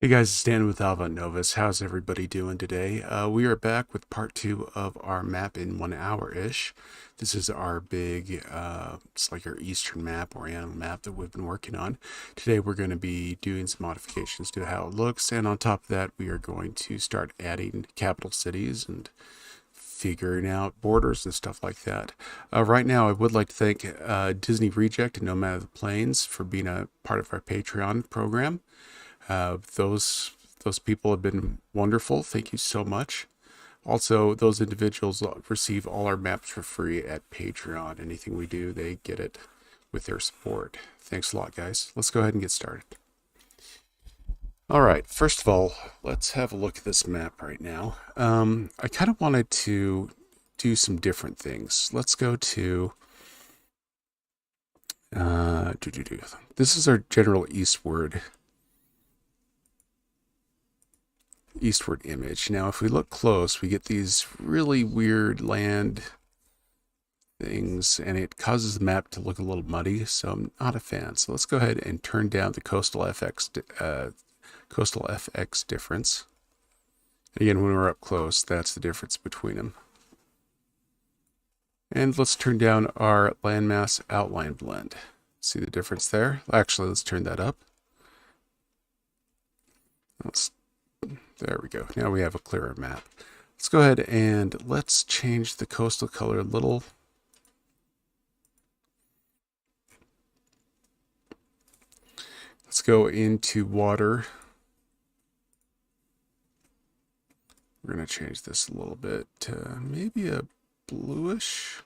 Hey guys, it's Dan with Avantnovis. How's everybody doing today? We are back with part 2 of our map in 1 hour-ish. This is our big, it's like our eastern map or animal map that we've been working on. Today we're going to be doing some modifications to how it looks, and on top of that we are going to start adding capital cities and figuring out borders and stuff like that. Right now I would like to thank Disney Reject and Nomad of the Plains for being a part of our Patreon program. Those people have been wonderful. Thank you so much. Also, those individuals receive all our maps for free at Patreon. Anything we do, they get it with their support. Thanks a lot, guys. Let's go ahead and get started. All right, first of all, let's have a look at this map right now. I kind of wanted to do some different things. Let's go to this is our general eastward image. Now if we look close, we get these really weird land things, and it causes the map to look a little muddy, so I'm not a fan. So let's go ahead and turn down the coastal FX difference. Again, when we're up close, that's the difference between them. And let's turn down our landmass outline blend. See the difference there? Actually, let's turn that up. There we go. Now we have a clearer map. Let's go ahead and let's change the coastal color a little. Let's go into water. We're going to change this a little bit to maybe a bluish.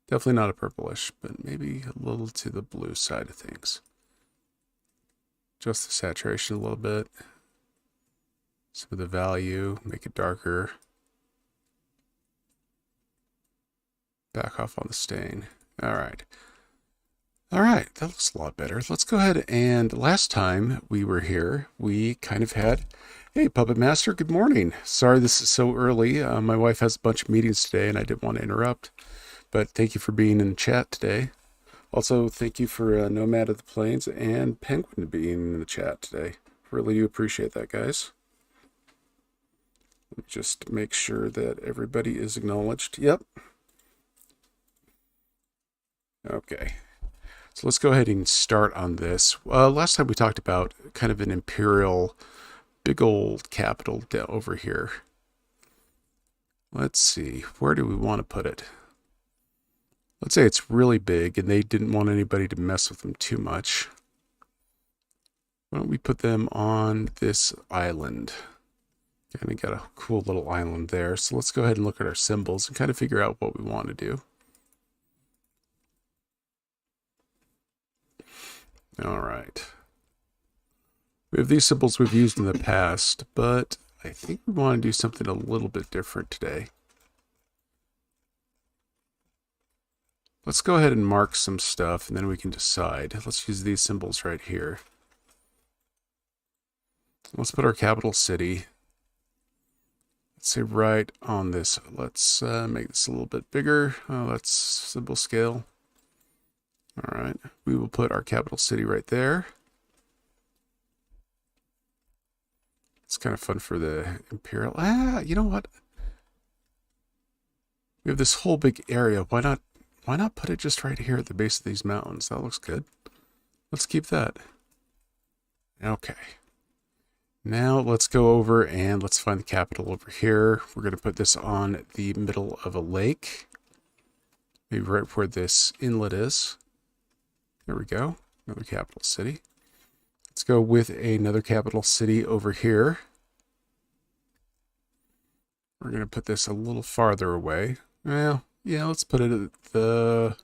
Definitely not a purplish, but maybe a little to the blue side of things. Adjust the saturation a little bit. Some of the value, make it darker. Back off on the stain. All right. All right, that looks a lot better. Let's go ahead and last time we were here, we kind of had, hey, Puppet Master, good morning. Sorry this is so early. My wife has a bunch of meetings today and I didn't want to interrupt, but thank you for being in the chat today. Also, thank you for Nomad of the Plains and Penguin being in the chat today. Really do appreciate that, guys. Just make sure that everybody is acknowledged. Yep. Okay. So let's go ahead and start on this. Last time we talked about kind of an imperial, big old capital over here. Let's see. Where do we want to put it? Let's say it's really big and they didn't want anybody to mess with them too much. Why don't we put them on this island? Kind of got a cool little island there. So let's go ahead and look at our symbols and kind of figure out what we want to do. All right. We have these symbols we've used in the past, but I think we want to do something a little bit different today. Let's go ahead and mark some stuff and then we can decide. Let's use these symbols right here. Let's put our capital city. Let's say right on this. Let's make this a little bit bigger. Let's symbol scale. All right. We will put our capital city right there. It's kind of fun for the Imperial. You know what? We have this whole big area. Why not put it just right here at the base of these mountains? That looks good. Let's keep that. Okay. Now let's go over and let's find the capital over here. We're going to put this on the middle of a lake. Maybe right where this inlet is. There we go. Another capital city. Let's go with another capital city over here. We're going to put this a little farther away. Well, yeah, let's put it at the...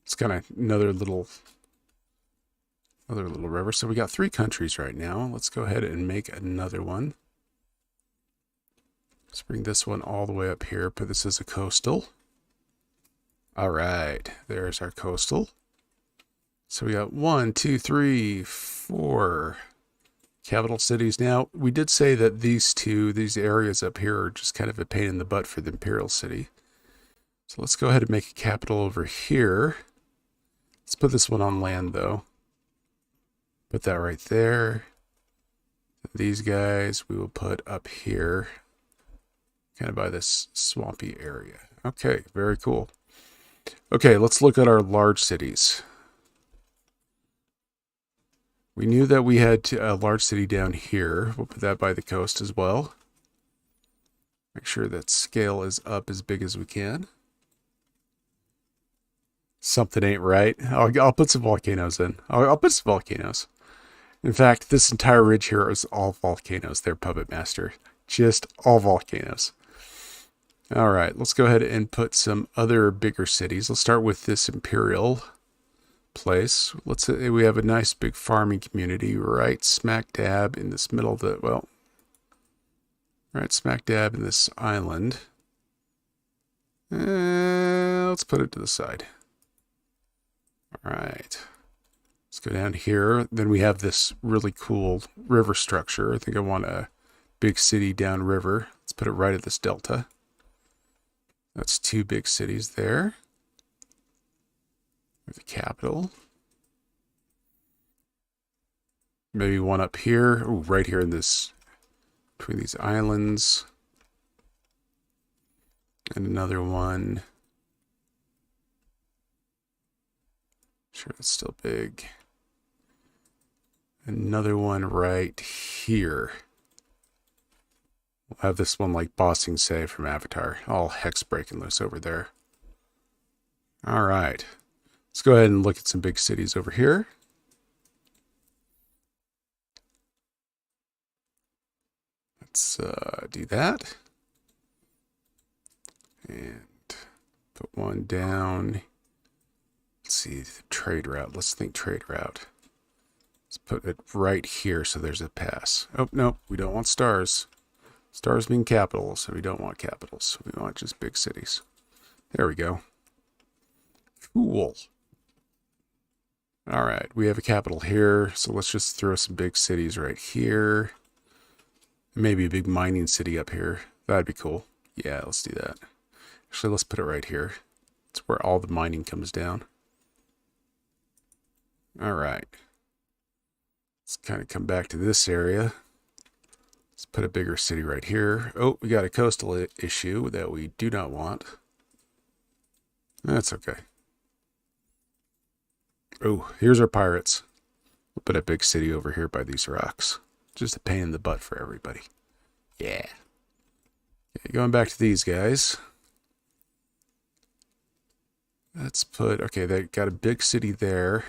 It's kind of another little river. So we got 3 countries right now. Let's go ahead and make another one. Let's bring this one all the way up here. Put this as a coastal. All right, there's our coastal. So we got 1, 2, 3, 4 capital cities. Now, we did say that these areas up here are just kind of a pain in the butt for the Imperial city. So let's go ahead and make a capital over here. Let's put this one on land, though. Put that right there. These guys we will put up here, kind of by this swampy area. Okay, very cool. Okay, let's look at our large cities. We knew that we had a large city down here. We'll put that by the coast as well. Make sure that scale is up as big as we can. Something ain't right. I'll put some volcanoes in. I'll put some volcanoes. In fact, this entire ridge here is all volcanoes there, Puppet Master. Just all volcanoes. All right, let's go ahead and put some other bigger cities. Let's start with this Imperial place. Let's say we have a nice big farming community right smack dab in this middle of the, well, right smack dab in this island. Let's put it to the side. All right. Let's go down here. Then we have this really cool river structure. I think I want a big city downriver. Let's put it right at this delta. That's 2 big cities there. With the capital. Maybe one up here. Oh, right here in this, between these islands. And another one. Sure, it's still big. Another one right here. We'll have this one like Bossing Say from Avatar. All hex breaking loose over there. All right. Let's go ahead and look at some big cities over here. Let's do that. And put one down. Let's see, the trade route. Let's think trade route. Let's put it right here so there's a pass. Oh, no, we don't want stars. Stars mean capitals, so we don't want capitals. We want just big cities. There we go. Cool. All right, we have a capital here, so let's just throw some big cities right here. Maybe a big mining city up here. That'd be cool. Yeah, let's do that. Actually, let's put it right here. It's where all the mining comes down. All right. Let's kind of come back to this area. Let's put a bigger city right here. Oh, we got a coastal issue that we do not want. That's okay. Oh, here's our pirates. We'll put a big city over here by these rocks. Just a pain in the butt for everybody. Yeah. Okay, going back to these guys. Let's put, okay, they got a big city there.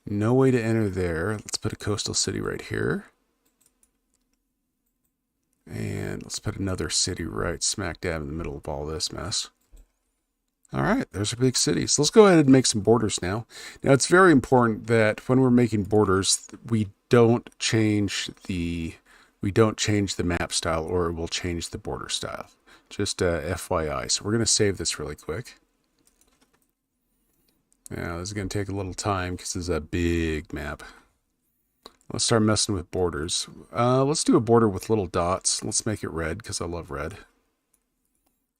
No way to enter there. Let's put a coastal city right here. And let's put another city right smack dab in the middle of all this mess. All right, there's our big city. So let's go ahead and make some borders now. Now, it's very important that when we're making borders, we don't change the map style, or it will change the border style. Just FYI. So we're going to save this really quick. Now, this is going to take a little time because this is a big map. Let's start messing with borders. Let's do a border with little dots. Let's make it red because I love red.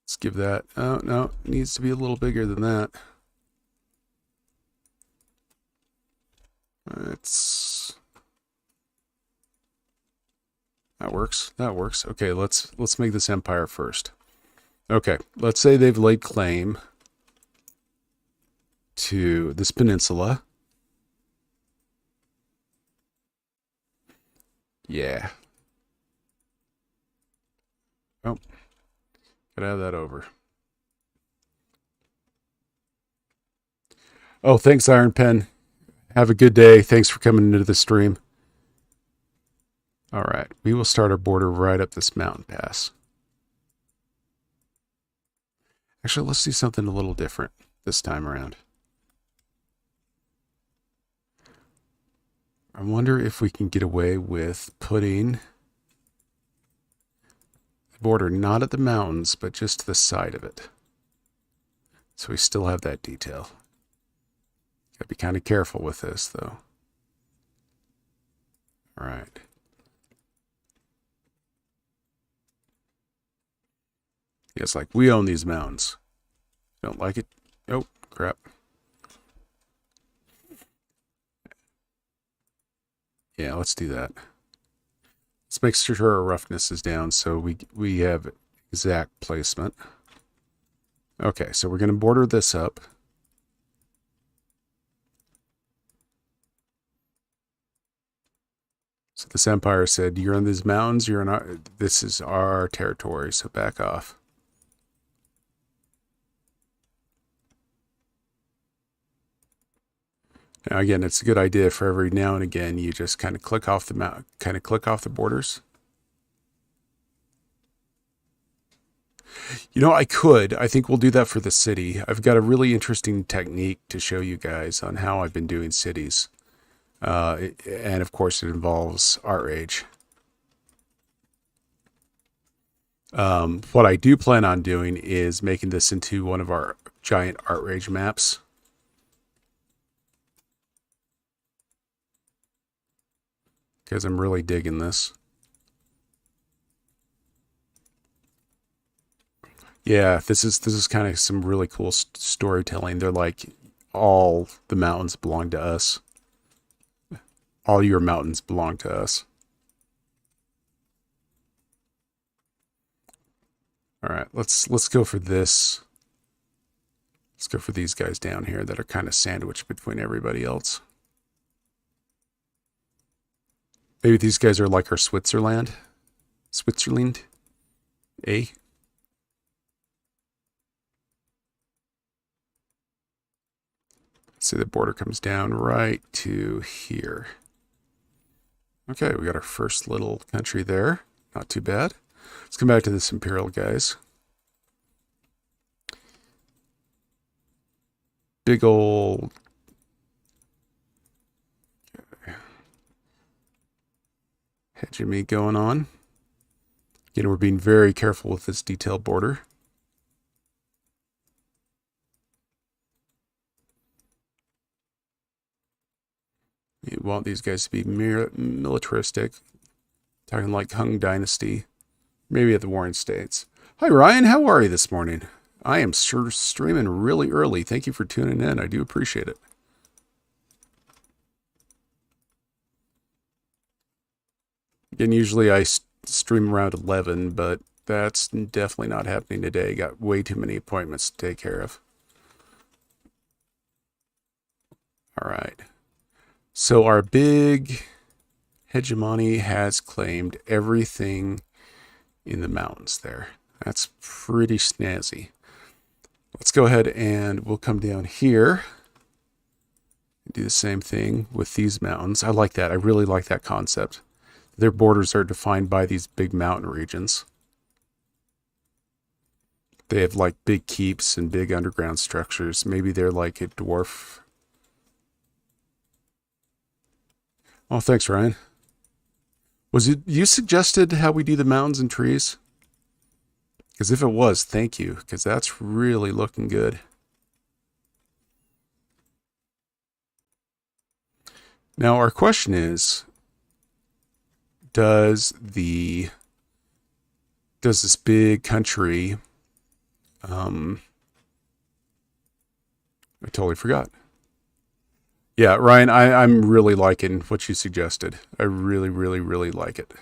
Let's give that... Oh, no. It needs to be a little bigger than that. That works. That works. Okay, let's make this empire first. Okay, let's say they've laid claim to this peninsula. Yeah. Oh. Gotta have that over. Oh, thanks, Iron Pen. Have a good day. Thanks for coming into the stream. All right. We will start our border right up this mountain pass. Actually, let's do something a little different this time around. I wonder if we can get away with putting the border not at the mountains, but just to the side of it. So we still have that detail. Gotta be kind of careful with this, though. All right. Yeah, it's like, we own these mountains. Don't like it? Oh, crap. Yeah, let's do that. Let's make sure our roughness is down so we have exact placement. Okay, so we're going to border this up. So this empire said, you're in these mountains, you're in our, this is our territory, so back off. Now again, it's a good idea for every now and again you just kind of click off the borders. You know, I think we'll do that for the city. I've got a really interesting technique to show you guys on how I've been doing cities. And of course it involves art rage. What I do plan on doing is making this into one of our giant art rage maps. Because I'm really digging this. Yeah, this is kind of some really cool storytelling. They're like, all the mountains belong to us. All your mountains belong to us. All right, let's go for this. Let's go for these guys down here that are kind of sandwiched between everybody else. Maybe these guys are like our Switzerland. Switzerland. Eh? See, the border comes down right to here. Okay, we got our first little country there. Not too bad. Let's come back to this Imperial guys. Big old... hegemony going on. Again, we're being very careful with this detailed border. You want these guys to be militaristic. Talking like Hung Dynasty. Maybe at the Warring States. Hi, Ryan. How are you this morning? I am sure streaming really early. Thank you for tuning in. I do appreciate it. Again, usually I stream around 11, but that's definitely not happening today. Got way too many appointments to take care of. All right. So our big hegemony has claimed everything in the mountains there. That's pretty snazzy. Let's go ahead and we'll come down here and do the same thing with these mountains. I like that. I really like that concept. Their borders are defined by these big mountain regions. They have like big keeps and big underground structures. Maybe they're like a dwarf. Oh, thanks, Ryan. Was it you suggested how we do the mountains and trees? Because if it was, thank you, because that's really looking good. Now our question is, does this big country, I totally forgot. Yeah, Ryan, I'm really liking what you suggested. I really, really, really like it.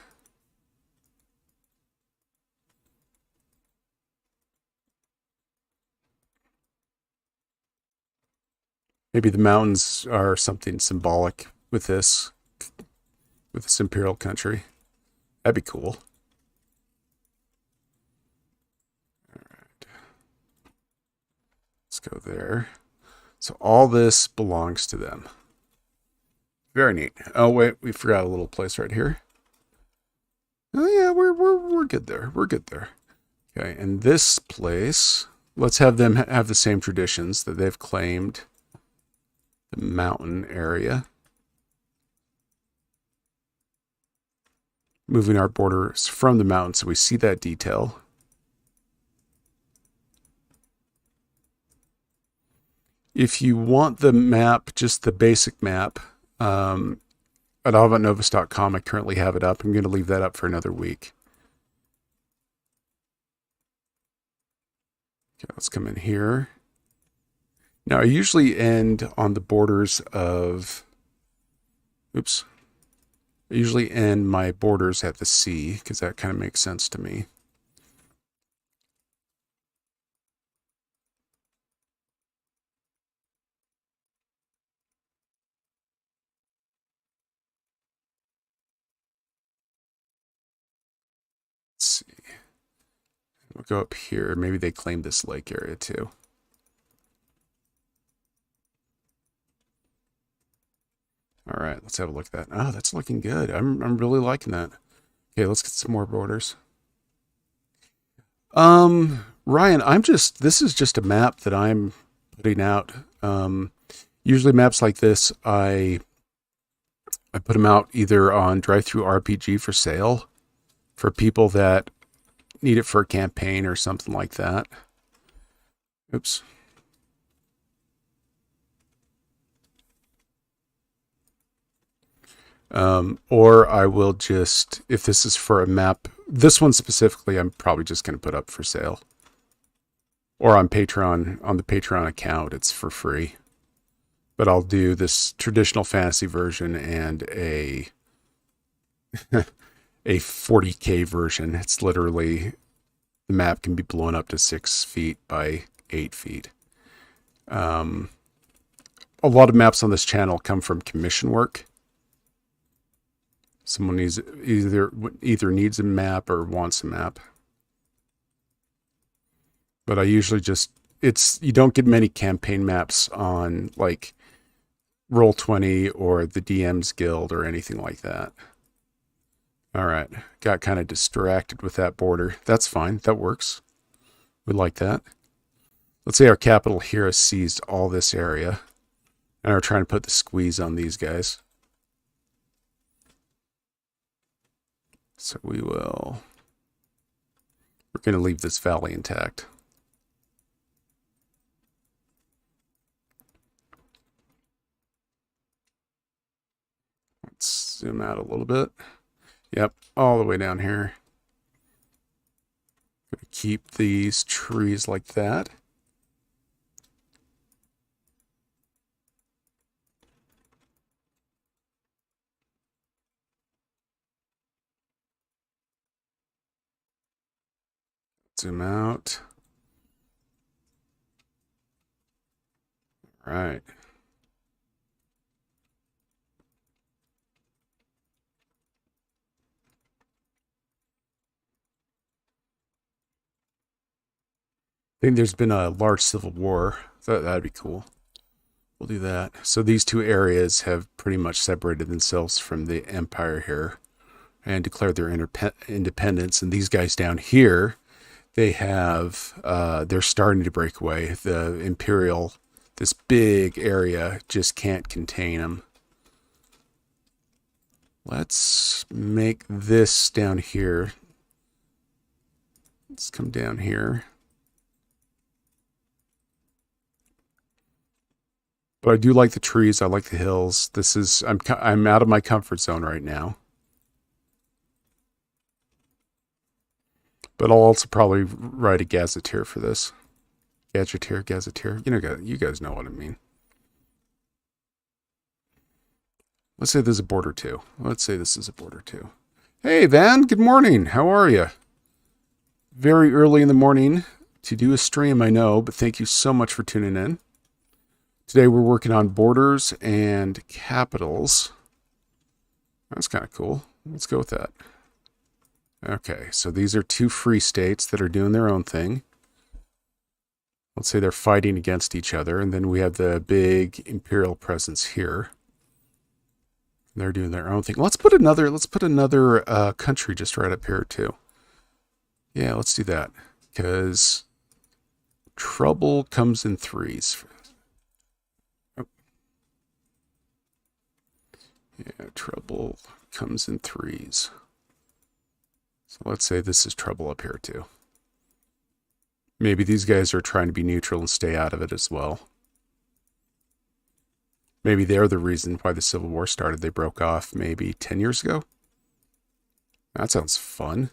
Maybe the mountains are something symbolic with this Imperial country. That'd be cool. All right. Let's go there. So all this belongs to them. Very neat. Oh wait, we forgot a little place right here. Oh yeah, we're good there. We're good there. Okay, and this place let's have them have the same traditions that they've claimed the mountain area. Moving our borders from the mountain so we see that detail. If you want the map, just the basic map, at avantnovis.com, I currently have it up. I'm going to leave that up for another week. Okay, let's come in here. Now, I usually end on the borders of, oops. I usually end my borders at the sea because that kind of makes sense to me. Let's see. We'll go up here. Maybe they claim this lake area too. All right, let's have a look at that. Oh, that's looking good. I'm really liking that. Okay, let's get some more borders. Ryan, this is just a map that I'm putting out. Usually maps like this, I put them out either on Drive-Thru RPG for sale for people that need it for a campaign or something like that. Oops. Or I will just, if this is for a map, this one specifically, I'm probably just going to put up for sale. Or on Patreon, on the Patreon account, it's for free. But I'll do this traditional fantasy version and a 40K version. It's literally, the map can be blown up to 6 feet by 8 feet. A lot of maps on this channel come from commission work. Someone needs either needs a map or wants a map. But I usually just, you don't get many campaign maps on like Roll20 or the DM's Guild or anything like that. All right, got kind of distracted with that border. That's fine, that works. We like that. Let's say our capital here has seized all this area and are trying to put the squeeze on these guys. So we're going to leave this valley intact. Let's zoom out a little bit. Yep, all the way down here. Gonna keep these trees like that. Zoom out. All right. I think there's been a large civil war. That'd be cool. We'll do that. So these two areas have pretty much separated themselves from the empire here and declared their independence. And these guys down here, they have, they're starting to break away. The Imperial, this big area, just can't contain them. Let's make this down here. Let's come down here. But I do like the trees. I like the hills. This is, I'm out of my comfort zone right now. But I'll also probably write a gazetteer for this. Gazetteer. You guys know what I mean. Let's say there's a border too. Let's say this is a border too. Hey, Van, good morning. How are you? Very early in the morning to do a stream, I know, but thank you so much for tuning in. Today we're working on borders and capitals. That's kind of cool. Let's go with that. Okay, so these are two free states that are doing their own thing. Let's say they're fighting against each other, and then we have the big imperial presence here. They're doing their own thing. Let's put another country just right up here too. Yeah, let's do that, because trouble comes in threes. Oh. Yeah, trouble comes in threes. So let's say this is trouble up here too. Maybe these guys are trying to be neutral and stay out of it as well. Maybe they're the reason why the Civil War started. They broke off maybe 10 years ago. That sounds fun.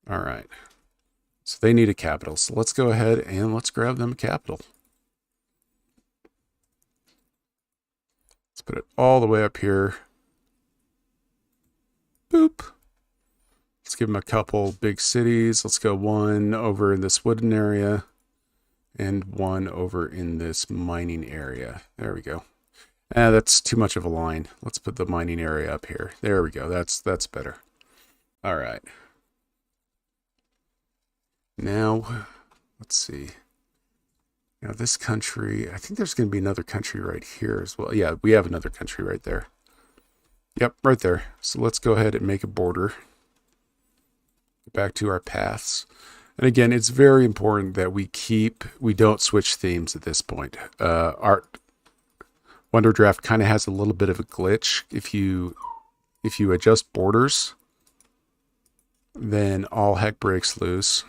All right. So they need a capital. So let's go ahead and let's grab them a capital. Let's put it all the way up here. Boop. Let's give them a couple big cities. Let's go one over in this wooden area and one over in this mining area. There we go. That's too much of a line. Let's put the mining area up here. There we go. That's better. All right. Now, let's see. Now this country, I think there's going to be another country right here as well. Yeah, we have another country right there. Yep, right there. So let's go ahead and make a border. Back to our paths. And again, it's very important that we don't switch themes at this point. Our Wonderdraft kind of has a little bit of a glitch. If you adjust borders, then all heck breaks loose.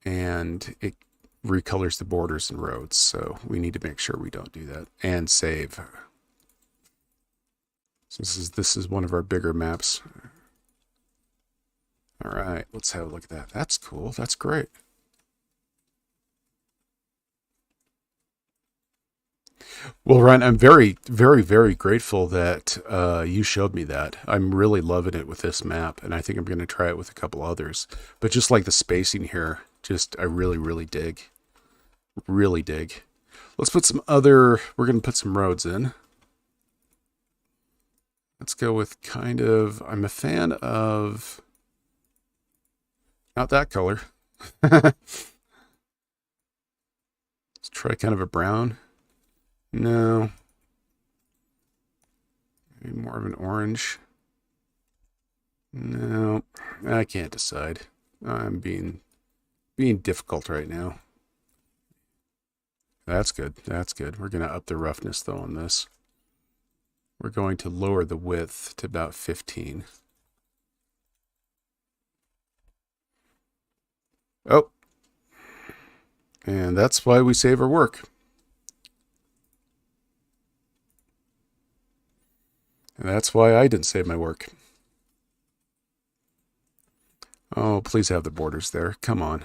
And it recolors the borders and roads. So we need to make sure we don't do that. And save. So this is one of our bigger maps. All right, let's have a look at that. That's cool. That's great. Well, Ryan, I'm very, very, very grateful that you showed me that. I'm really loving it with this map, and I think I'm going to try it with a couple others. But just like the spacing here, I really, really dig. Really dig. Let's put we're going to put some roads in. Let's go with I'm a fan of... Not that color. Let's try kind of a brown. No. Maybe more of an orange. No. I can't decide. I'm being difficult right now. That's good. That's good. We're going to up the roughness though on this. We're going to lower the width to about 15. Oh, and that's why we save our work. And that's why I didn't save my work. Oh, please have the borders there. Come on.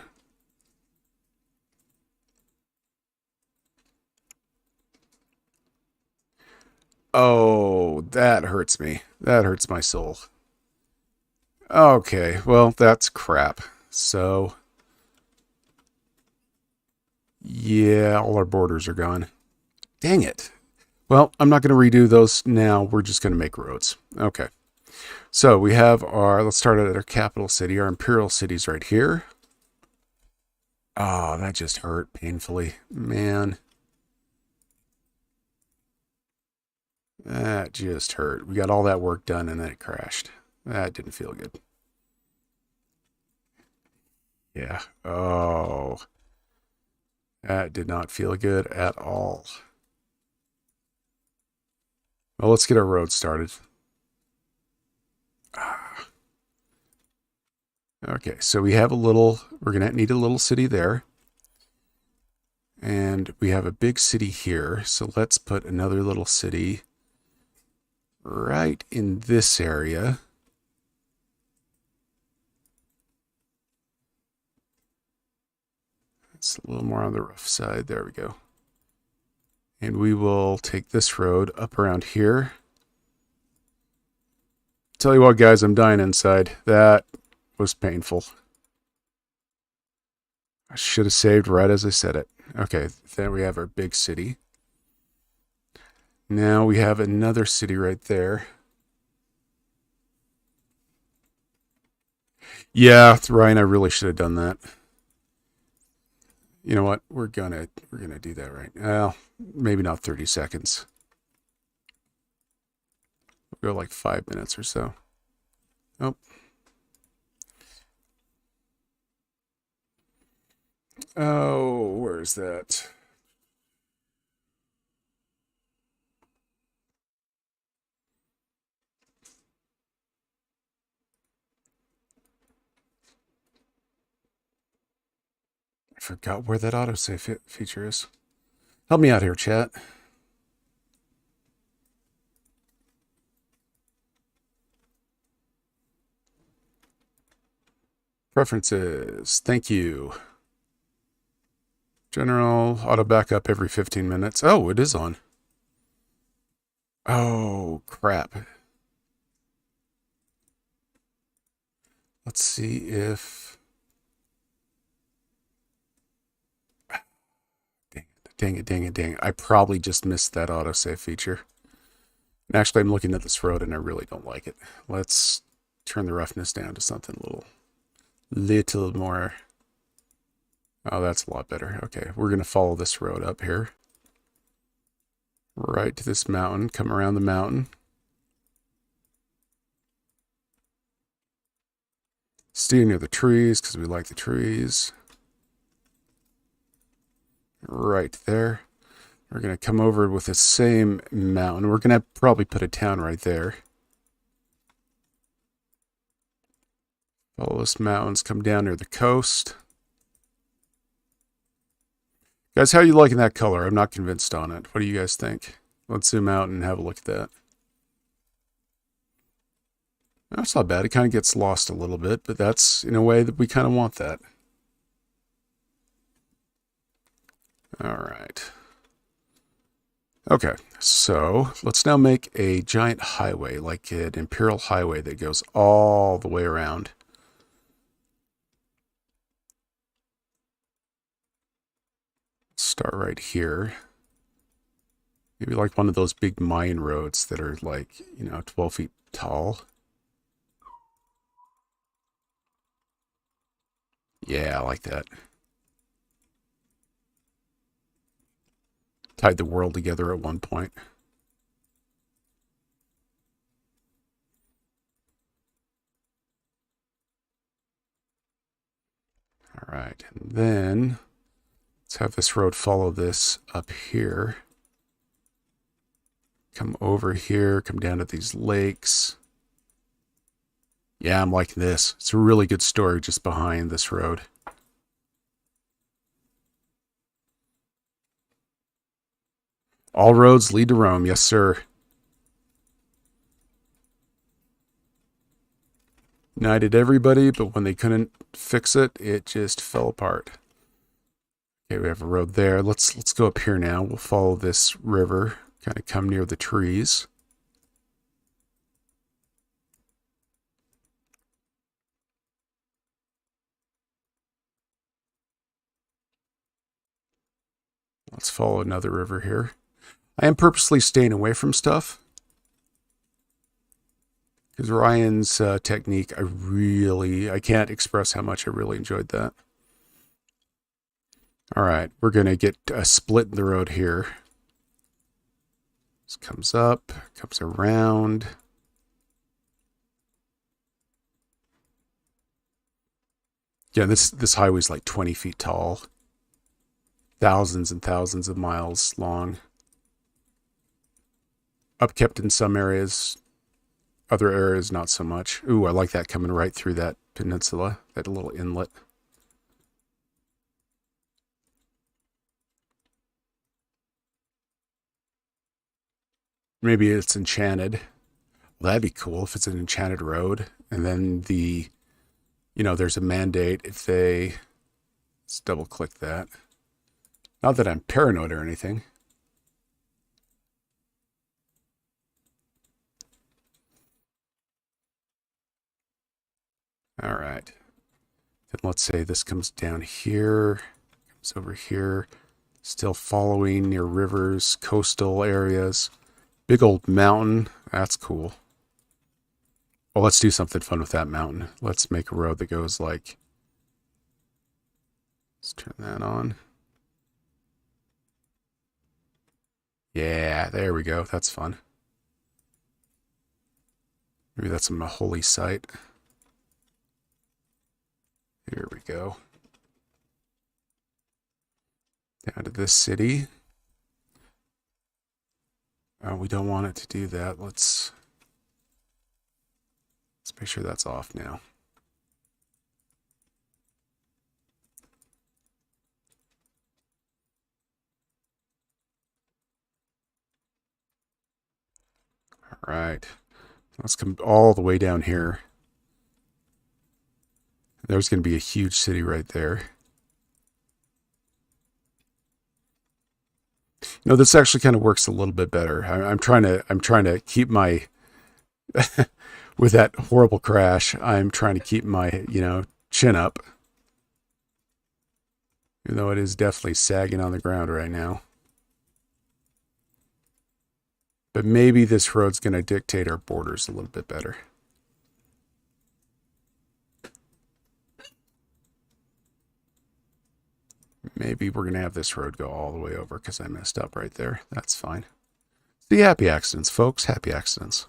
Oh, that hurts me. That hurts my soul. Okay, well, that's crap. So... yeah, all our borders are gone. Dang it. Well, I'm not going to redo those now. We're just going to make roads. Okay. So we have let's start at our capital city. Our Imperial city's right here. Oh, that just hurt painfully. Man. That just hurt. We got all that work done and then it crashed. That didn't feel good. Yeah. Oh. That did not feel good at all. Well, let's get our road started. Okay, so we have we're going to need a little city there. And we have a big city here. So let's put another little city right in this area. It's a little more on the rough side. There we go. And we will take this road up around here. Tell you what, guys, I'm dying inside. That was painful. I should have saved right as I said it. Okay, there we have our big city. Now we have another city right there. Yeah, Ryan, I really should have done that. You know what? We're gonna do that right now. Well, maybe not 30 seconds. We'll go like 5 minutes or so. Oh. Oh, where is that? I forgot where that autosave feature is. Help me out here, chat. Preferences. Thank you. General, auto backup every 15 minutes. Oh, it is on. Oh, crap. Let's see if... Dang it. I probably just missed that autosave feature. And actually, I'm looking at this road and I really don't like it. Let's turn the roughness down to something little more. Oh, that's a lot better. Okay, we're going to follow this road up here. Right to this mountain, come around the mountain. Stay near the trees because we like the trees. Right there. We're going to come over with the same mountain. We're going to probably put a town right there. Follow this mountains, come down near the coast. Guys, how are you liking that color? I'm not convinced on it. What do you guys think? Let's zoom out and have a look at that. That's not bad. It kind of gets lost a little bit, but that's in a way that we kind of want that. All right. Okay, so let's now make a giant highway, like an Imperial highway that goes all the way around. Start right here. Maybe like one of those big Mayan roads that are like, 12 feet tall. Yeah, I like that. Tied the world together at one point. All right, and then let's have this road follow this up here. Come over here, come down to these lakes. Yeah, I'm liking this. It's a really good story just behind this road. All roads lead to Rome, yes, sir. United everybody, but when they couldn't fix it, it just fell apart. Okay, we have a road there. Let's go up here now. We'll follow this river, kind of come near the trees. Let's follow another river here. I am purposely staying away from stuff because Ryan's technique, I can't express how much I really enjoyed that. All right, we're going to get a split in the road here. This comes up, comes around. Yeah, this highway's like 20 feet tall. Thousands and thousands of miles long. Upkept in some areas, other areas not so much. Ooh, I like that coming right through that peninsula, that little inlet. Maybe it's enchanted. Well, that'd be cool if it's an enchanted road. And then there's a mandate if they, let's double click that. Not that I'm paranoid or anything. All right. Then let's say this comes down here, comes over here, still following near rivers, coastal areas. Big old mountain. That's cool. Well, let's do something fun with that mountain. Let's make a road that goes like... Let's turn that on. Yeah, there we go. That's fun. Maybe that's a holy site. Here we go. down to this city. We don't want it to do that. Let's make sure that's off now. All right. Let's come all the way down here. There's going to be a huge city right there. No, this actually kind of works a little bit better. I'm trying to keep my with that horrible crash. I'm trying to keep my chin up, even though it is definitely sagging on the ground right now. But maybe this road's going to dictate our borders a little bit better. Maybe we're going to have this road go all the way over because I messed up right there. That's fine. See, happy accidents, folks. Happy accidents.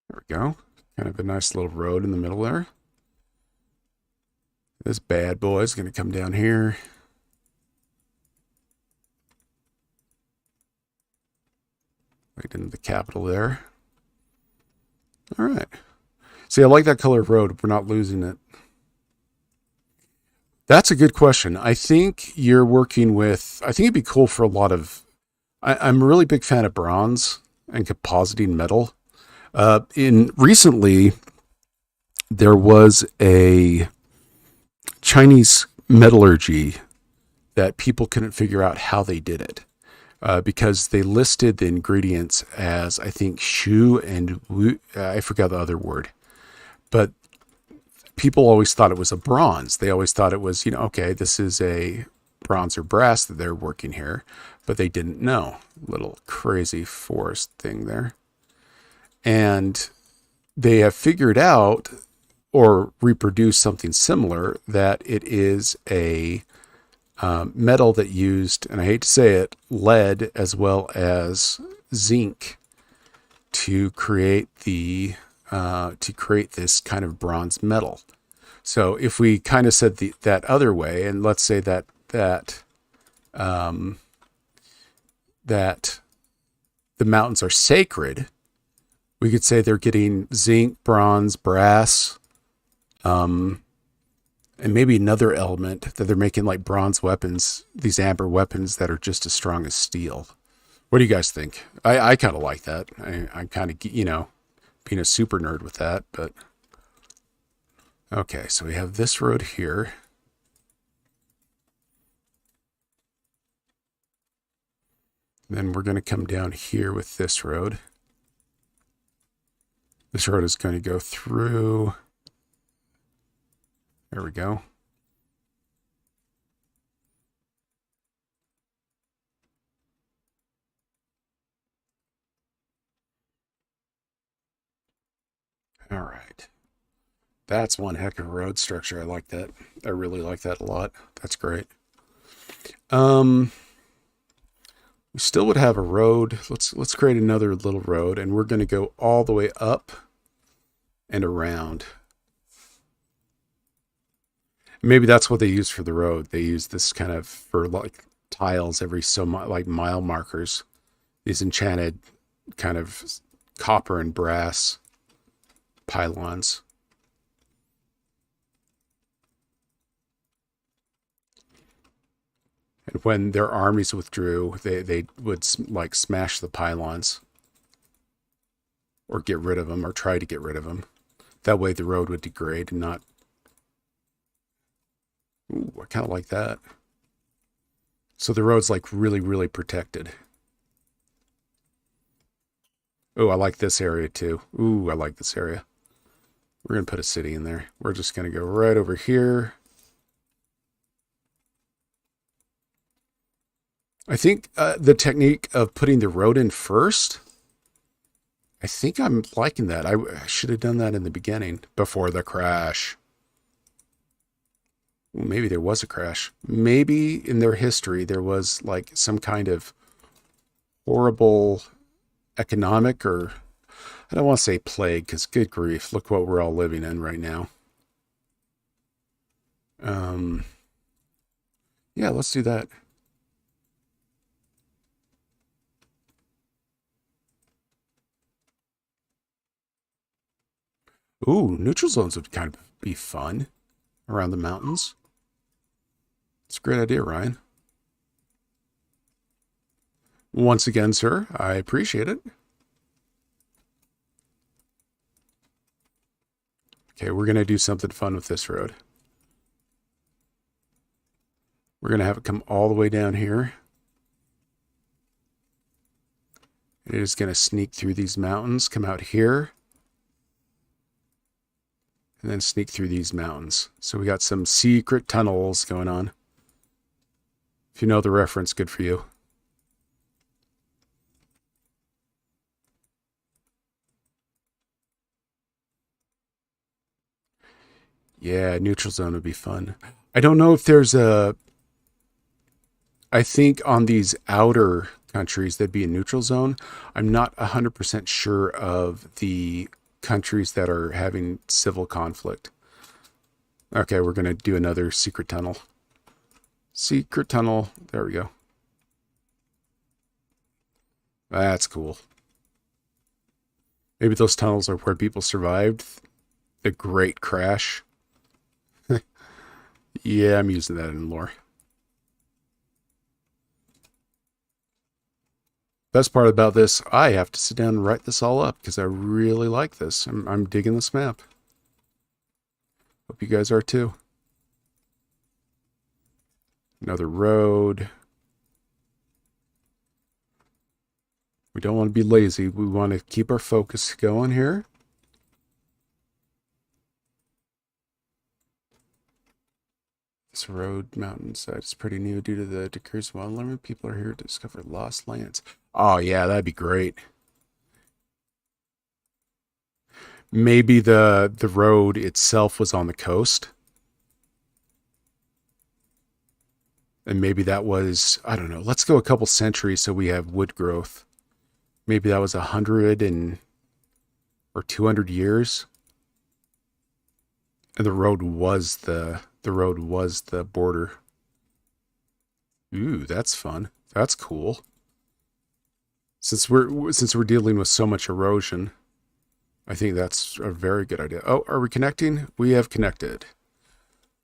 There we go. Kind of a nice little road in the middle there. This bad boy is going to come down here. Right into the capital there. All right. See, I like that color of road. We're not losing it. That's a good question. I think you're working with, I think it'd be cool for a lot of, I'm a really big fan of bronze and compositing metal. Recently, there was a Chinese metallurgy that people couldn't figure out how they did it. Because they listed the ingredients as, I think, shu and wu, I forgot the other word. But people always thought it was a bronze. They always thought it was, okay, this is a bronze or brass that they're working here. But they didn't know. Little crazy forest thing there. And they have figured out or reproduced something similar, that it is a metal that used, and I hate to say it, lead as well as zinc to create this kind of bronze metal. So if we kind of said that other way, and let's say that the mountains are sacred, we could say they're getting zinc, bronze, brass, and maybe another element that they're making, like bronze weapons, these amber weapons that are just as strong as steel. What do you guys think? I kind of like that. I'm kind of, being a super nerd with that, but okay. So we have this road here. Then we're going to come down here with this road. This road is going to go through. There we go. All right. That's one heck of a road structure. I like that. I really like that a lot. That's great. We still would have a road. Let's create another little road, and we're going to go all the way up and around. Maybe that's what they use for the road. They use this kind of for like tiles every so much, like mile markers. These enchanted kind of copper and brass pylons. And when their armies withdrew, they would like smash the pylons or get rid of them or try to get rid of them. That way the road would degrade and not. Ooh, I kind of like that. So the road's like really, really protected. Oh, I like this area too. Ooh, I like this area. We're going to put a city in there. We're just going to go right over here. I think the technique of putting the road in first, I think I'm liking that. I should have done that in the beginning before the crash. Well, maybe there was a crash. Maybe in their history there was like some kind of horrible economic, or I don't want to say plague, because good grief, look what we're all living in right now. Yeah, let's do that. Ooh, neutral zones would kind of be fun around the mountains. It's a great idea, Ryan. Once again, sir, I appreciate it. Okay, we're going to do something fun with this road. We're going to have it come all the way down here. It is going to sneak through these mountains, come out here, and then sneak through these mountains. So we got some secret tunnels going on. If you know the reference, good for you. Yeah, neutral zone would be fun. I don't know if there's a... I think on these outer countries, that'd be a neutral zone. I'm not 100% sure of the countries that are having civil conflict. Okay, we're going to do another secret tunnel. Secret tunnel. There we go. That's cool. Maybe those tunnels are where people survived the Great Crash. Yeah, I'm using that in lore. Best part about this, I have to sit down and write this all up because I really like this. I'm digging this map. Hope you guys are too. Another road. We don't want to be lazy. We want to keep our focus going here. This road mountainside is pretty new due to the decreased wild limit. People are here to discover lost lands. Oh yeah, that'd be great. Maybe the road itself was on the coast. And maybe that was, I don't know, let's go a couple centuries so we have wood growth. Maybe that was 100 or 200 years. And the road was the border. Ooh, that's fun. That's cool. Since we're dealing with so much erosion, I think that's a very good idea. Oh, are we connecting? We have connected.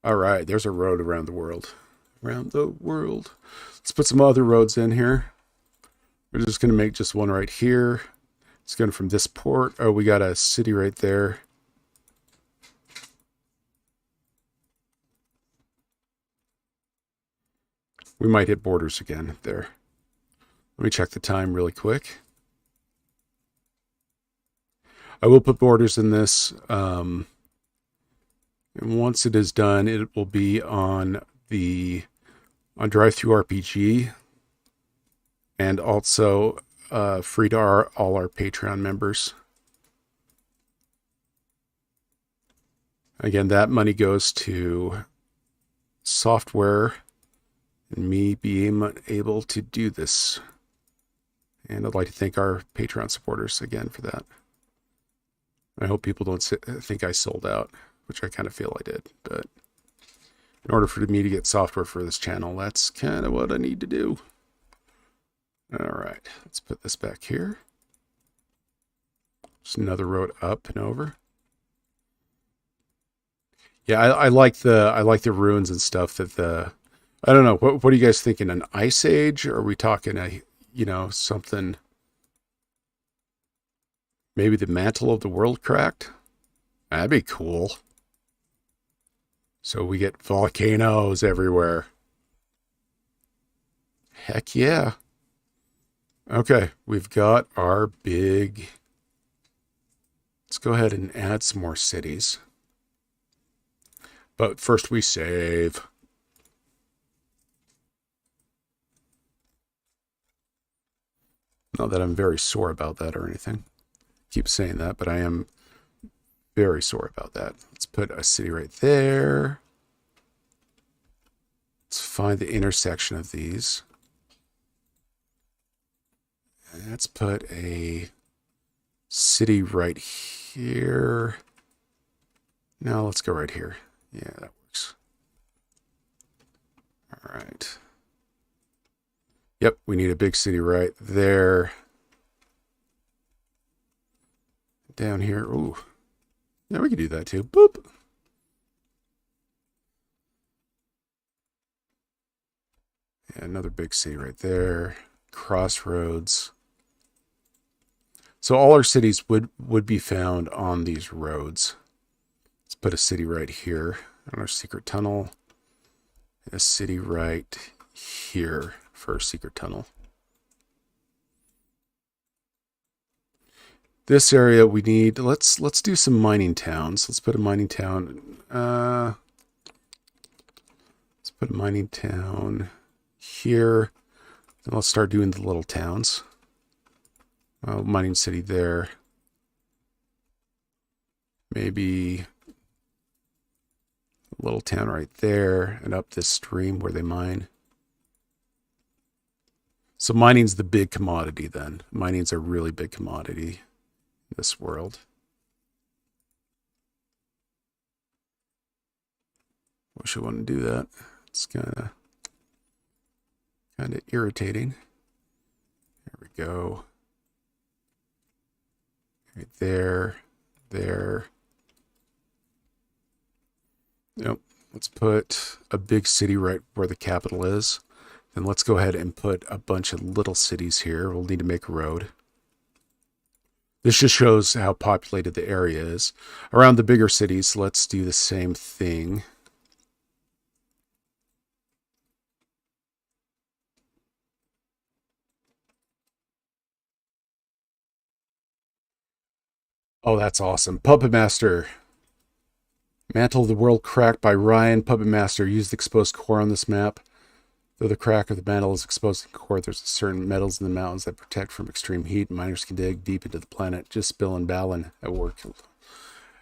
All right, there's a road around the world. Around the world. Let's put some other roads in here. We're just going to make just one right here. It's going from this port. Oh, we got a city right there. We might hit borders again there. Let me check the time really quick. I will put borders in this. And once it is done, it will be on Drive-Thru RPG, and also free to all our Patreon members. Again, that money goes to software and me being able to do this. And I'd like to thank our Patreon supporters again for that. I hope people don't think I sold out, which I kind of feel I did. But in order for me to get software for this channel, that's kind of what I need to do. All right, let's put this back here. Just another road up and over. Yeah, I like the ruins and stuff that I don't know. What are you guys thinking? An ice age? Or are we talking something? Maybe the mantle of the world cracked? That'd be cool. So we get volcanoes everywhere. Heck yeah. Okay, we've got our big... Let's go ahead and add some more cities. But first we save. Not that I'm very sore about that or anything. Keep saying that, but I am very sore about that. Let's put a city right there. Let's find the intersection of these. Let's put a city right here. No, let's go right here. Yeah, that works. All right. Yep, we need a big city right there. Down here. Ooh. Yeah, we can do that too. Boop. Yeah, another big city right there. Crossroads. So all our cities would be found on these roads. Let's put a city right here on our secret tunnel. A city right here for a secret tunnel. This area we need, let's do some mining towns. Let's put a mining town. Let's put a mining town here. Then let's start doing the little towns. Mining city there. Maybe a little town right there and up this stream where they mine. So mining's the big commodity then. Mining's a really big commodity in this world. Wish I wouldn't do that. It's kind of irritating. There we go. Right there. Yep. Let's put a big city right where the capital is. Then let's go ahead and put a bunch of little cities here. We'll need to make a road. This just shows how populated the area is. Around the bigger cities, let's do the same thing. Oh, that's awesome. Puppet Master. Mantle of the World cracked by Ryan. Puppet Master used exposed core on this map. Though the crack of the mantle is exposed in core, there's certain metals in the mountains that protect from extreme heat. Miners can dig deep into the planet. Just Bill and Balin at work.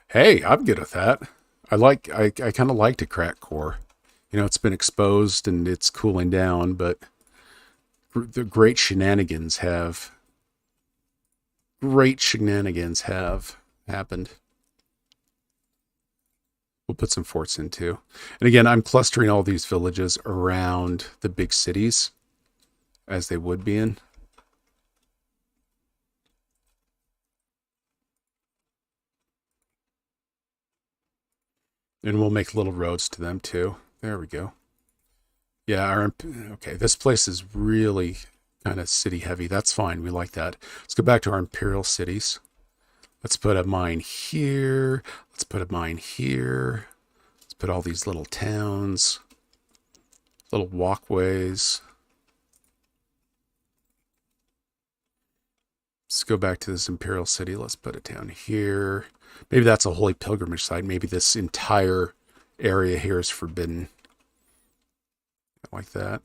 Hey, I'm good with that. I kind of like to crack core. You know, it's been exposed and it's cooling down, but the great shenanigans have happened. We'll put some forts in too. And again, I'm clustering all these villages around the big cities as they would be in. And we'll make little roads to them too. There we go. Yeah, okay, this place is really kind of city heavy. That's fine. We like that. Let's go back to our Imperial cities. Let's put a mine here. Let's put a mine here. Let's put all these little towns, little walkways. Let's go back to this Imperial city. Let's put a town here. Maybe that's a holy pilgrimage site. Maybe this entire area here is forbidden. Like that.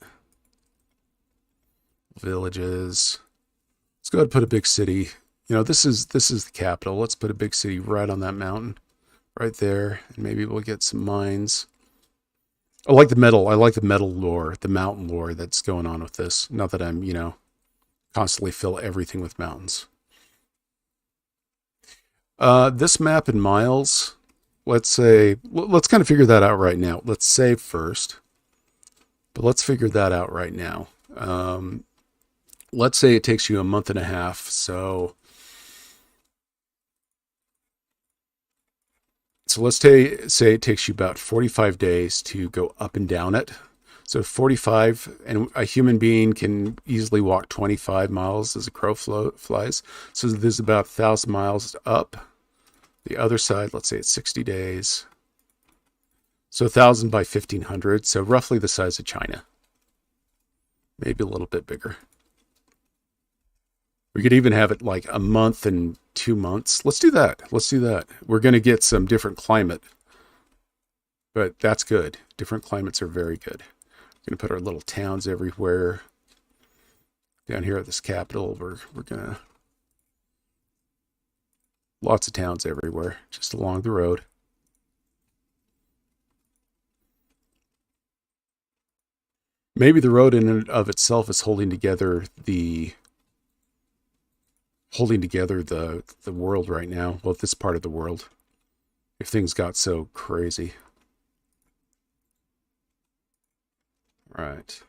Villages. Let's go ahead and put a big city. You know, this is the capital. Let's put a big city right on that mountain. Right there. And maybe we'll get some mines. I like the metal lore, the mountain lore that's going on with this. Not that I'm, you know, constantly fill everything with mountains. This map in miles, let's kind of figure that out right now. Let's save first. But let's figure that out right now. Let's say it takes you a month and a half. So let's say it takes you about 45 days to go up and down it. So 45, and a human being can easily walk 25 miles as a crow flies. So there's about 1,000 miles up. The other side, let's say it's 60 days. So 1,000 by 1,500, so roughly the size of China. Maybe a little bit bigger. We could even have it like a month and 2 months. Let's do that. We're going to get some different climate, but that's good. Different climates are very good. We're going to put our little towns everywhere. Down here at this capital, we're going to... Lots of towns everywhere, just along the road. Maybe the road in and of itself is holding together the holding together the world right now. Well, this part of the world, if things got so crazy. Right.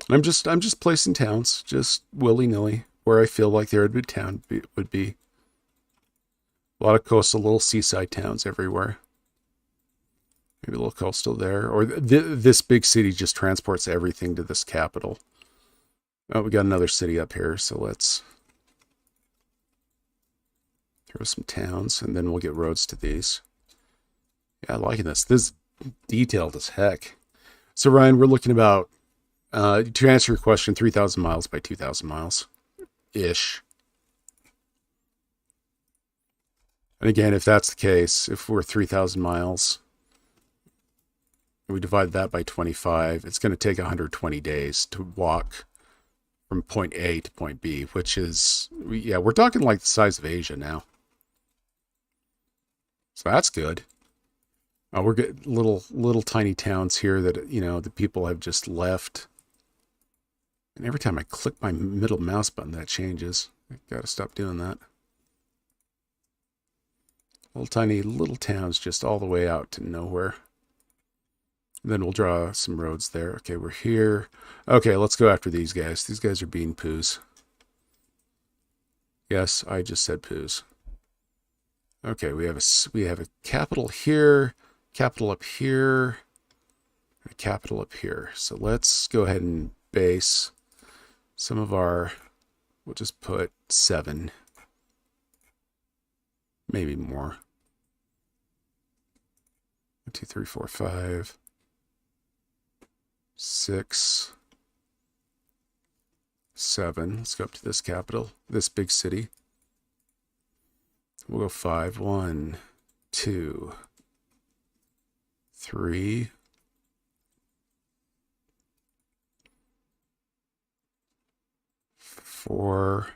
I'm just placing towns, just willy nilly, where I feel like there would be would be a lot of coastal, little seaside towns everywhere. Maybe a little coastal there, or this big city just transports everything to this capital. Oh, we got another city up here, so let's throw some towns, and then we'll get roads to these. Yeah, I'm liking this. This is detailed as heck. So Ryan, we're looking about to answer your question, 3,000 miles by 2,000 miles ish. And again, if that's the case, if we're 3,000 miles, we divide that by 25, it's going to take 120 days to walk from point A to point B, which is, yeah, we're talking like the size of Asia now. So that's good. We're getting little tiny towns here that, the people have just left. And every time I click my middle mouse button, that changes. I gotta stop doing that. Little tiny little towns just all the way out to nowhere. And then we'll draw some roads there. Okay, we're here. Okay, let's go after these guys. These guys are being poos. Yes, I just said poos. Okay, we have a capital here, capital up here, and a capital up here. So let's go ahead and base some of our, we'll just put 7, maybe more. 1, 2, 3, 4, 5, 6, 7. Let's go up to this capital, this big city. We'll go 5. 1, 2, 3, 4,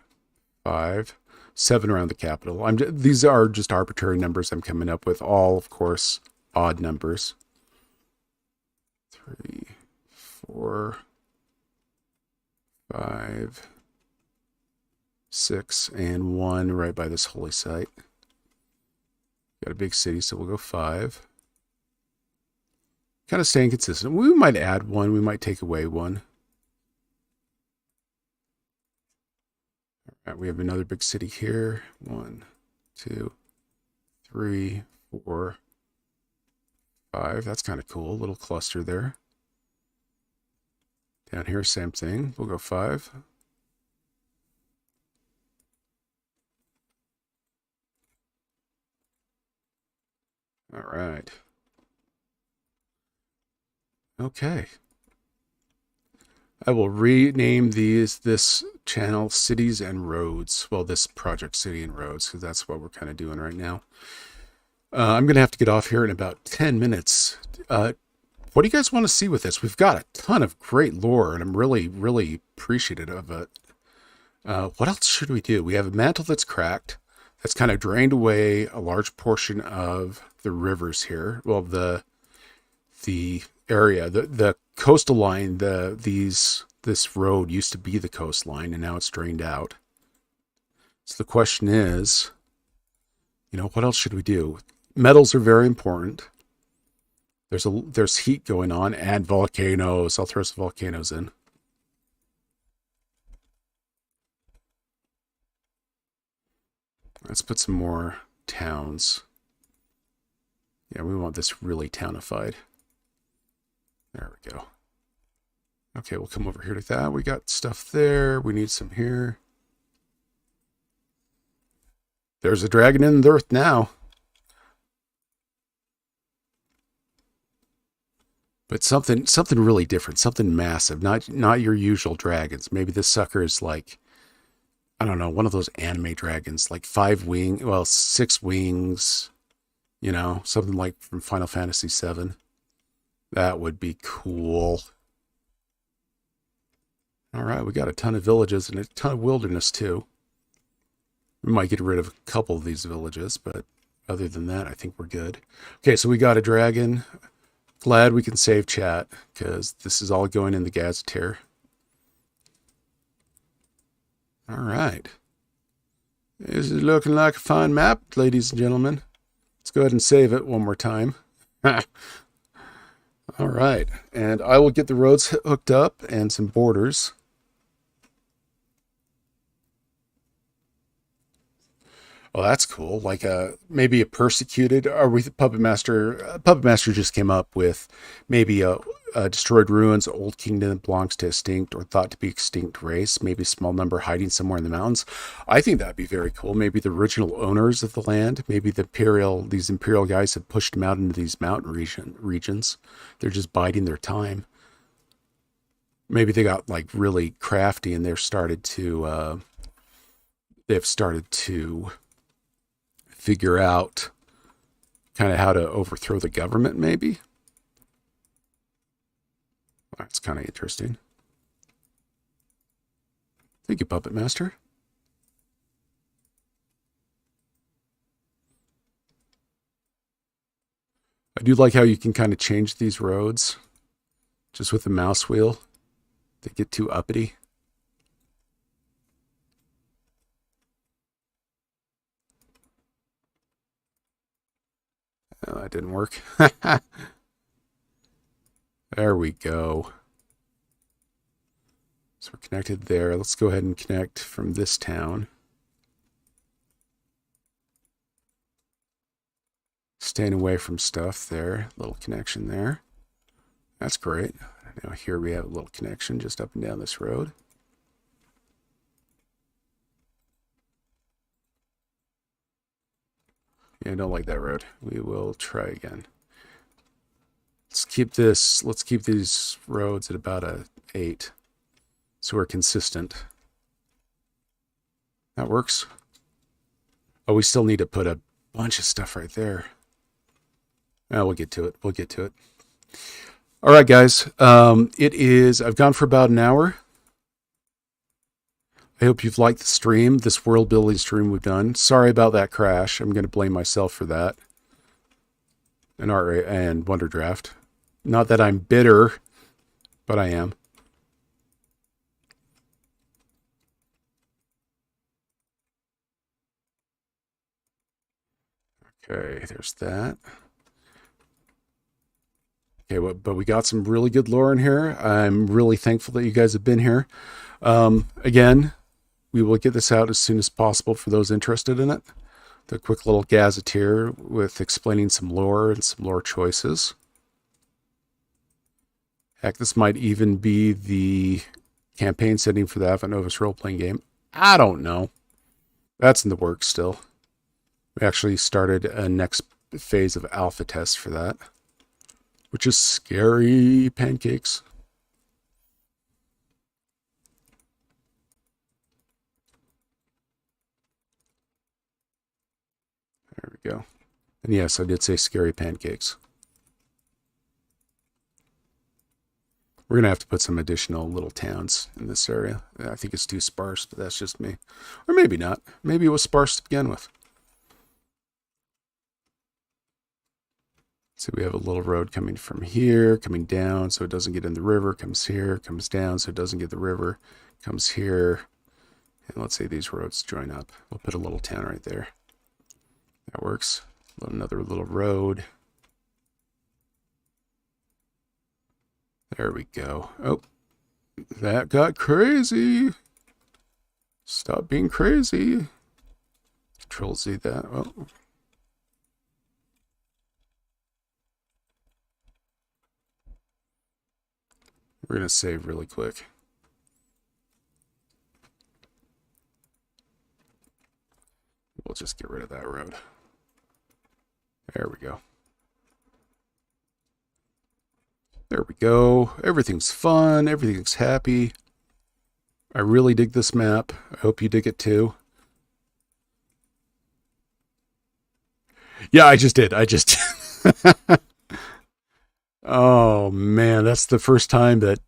5, 7 around the capital. These are just arbitrary numbers I'm coming up with, all, of course, odd numbers. 3, 4, 5, 6, and 1 right by this holy site. Got a big city, so we'll go 5. Kind of staying consistent. We might add 1, we might take away 1. All right, we have another big city here. 1, 2, 3, 4, 5. That's kind of cool. Little cluster there. Down here, same thing. We'll go 5. All right. Okay. I will rename this channel Cities and Roads. Well, this project City and Roads, because that's what we're kind of doing right now. I'm going to have to get off here in about 10 minutes. What do you guys want to see with this? We've got a ton of great lore, and I'm really, really appreciative of it. What else should we do? We have a mantle that's cracked. That's kind of drained away a large portion of the rivers here. Well, the area, the coastal line, this road used to be the coastline, and now it's drained out. So the question is, what else should we do? Metals are very important. There's heat going on, and volcanoes. I'll throw some volcanoes in. Let's put some more towns. Yeah, we want this really townified. There we go. Okay, we'll come over here to that. We got stuff there. We need some here. There's a dragon in the earth now. But something really different, something massive, not your usual dragons. Maybe this sucker is like, I don't know, one of those anime dragons, like 6 wings, something like from Final Fantasy VII. That would be cool. All right, we got a ton of villages and a ton of wilderness too. We might get rid of a couple of these villages, but other than that, I think we're good. Okay, so we got a dragon. Glad we can save chat, because this is all going in the gazetteer. All right. This is looking like a fine map, ladies and gentlemen. Let's go ahead and save it one more time. All right. And I will get the roads hooked up and some borders. Oh, that's cool. Like maybe a persecuted, or we Puppet Master. Puppet Master just came up with maybe a destroyed ruins, old kingdom that belongs to extinct or thought to be extinct race. Maybe a small number hiding somewhere in the mountains. I think that'd be very cool. Maybe the original owners of the land. Maybe these Imperial guys have pushed them out into these mountain regions. They're just biding their time. Maybe they got like really crafty and they've started to figure out kind of how to overthrow the government, maybe. That's kind of interesting. Thank you, Puppet Master. I do like how you can kind of change these roads just with the mouse wheel. They get too uppity. Oh, that didn't work. There we go. So we're connected there. Let's go ahead and connect from this town. Staying away from stuff there. Little connection there. That's great. Now here we have a little connection just up and down this road. Yeah, I don't like that road. We will try again. Let's keep these roads at about a 8. So we're consistent. That works. Oh, we still need to put a bunch of stuff right there. Oh, we'll get to it. We'll get to it. All right, guys. I've gone for about an hour. I hope you've liked the stream, this world building stream we've done. Sorry about that crash. I'm going to blame myself for that. And Wonderdraft. Not that I'm bitter, but I am. Okay, there's that. Okay, but we got some really good lore in here. I'm really thankful that you guys have been here. Again, we will get this out as soon as possible for those interested in it. The quick little gazetteer with explaining some lore and some lore choices. Heck, this might even be the campaign setting for the Avantnovis role-playing game. I don't know. That's in the works still. We actually started a next phase of alpha test for that, which is scary pancakes. There we go. And yes, I did say scary pancakes. We're going to have to put some additional little towns in this area. I think it's too sparse, but that's just me. Or maybe not. Maybe it was sparse to begin with. So we have a little road coming from here, coming down so it doesn't get in the river, comes here, comes down so it doesn't get the river, comes here. And let's say these roads join up. We'll put a little town right there. That works. Another little road. There we go. Oh, that got crazy. Stop being crazy. Control Z that. Oh. We're going to save really quick. We'll just get rid of that road. There we go. There we go. Everything's fun. Everything's happy. I really dig this map. I hope you dig it too. Yeah, I just did. Oh, man. That's the first time that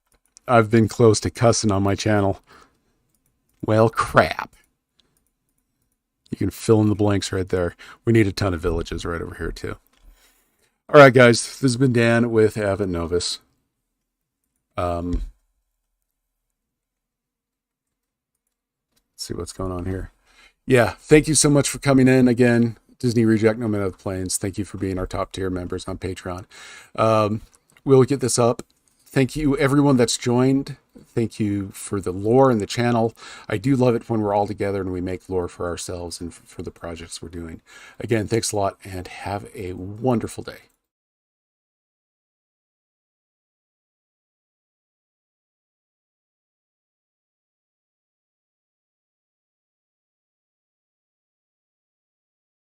I've been close to cussing on my channel. Well, crap. You can fill in the blanks right there. We need a ton of villages right over here too. All right, guys, this has been Dan with Avantnovis. Let's see what's going on here. Yeah, thank you so much for coming in again. Disney Reject, No Man of the Plains. Thank you for being our top tier members on Patreon. Um, we'll get this up. Thank you, everyone that's joined. Thank you for the lore and the channel. I do love it when we're all together and we make lore for ourselves and for the projects we're doing. Again, thanks a lot and have a wonderful day.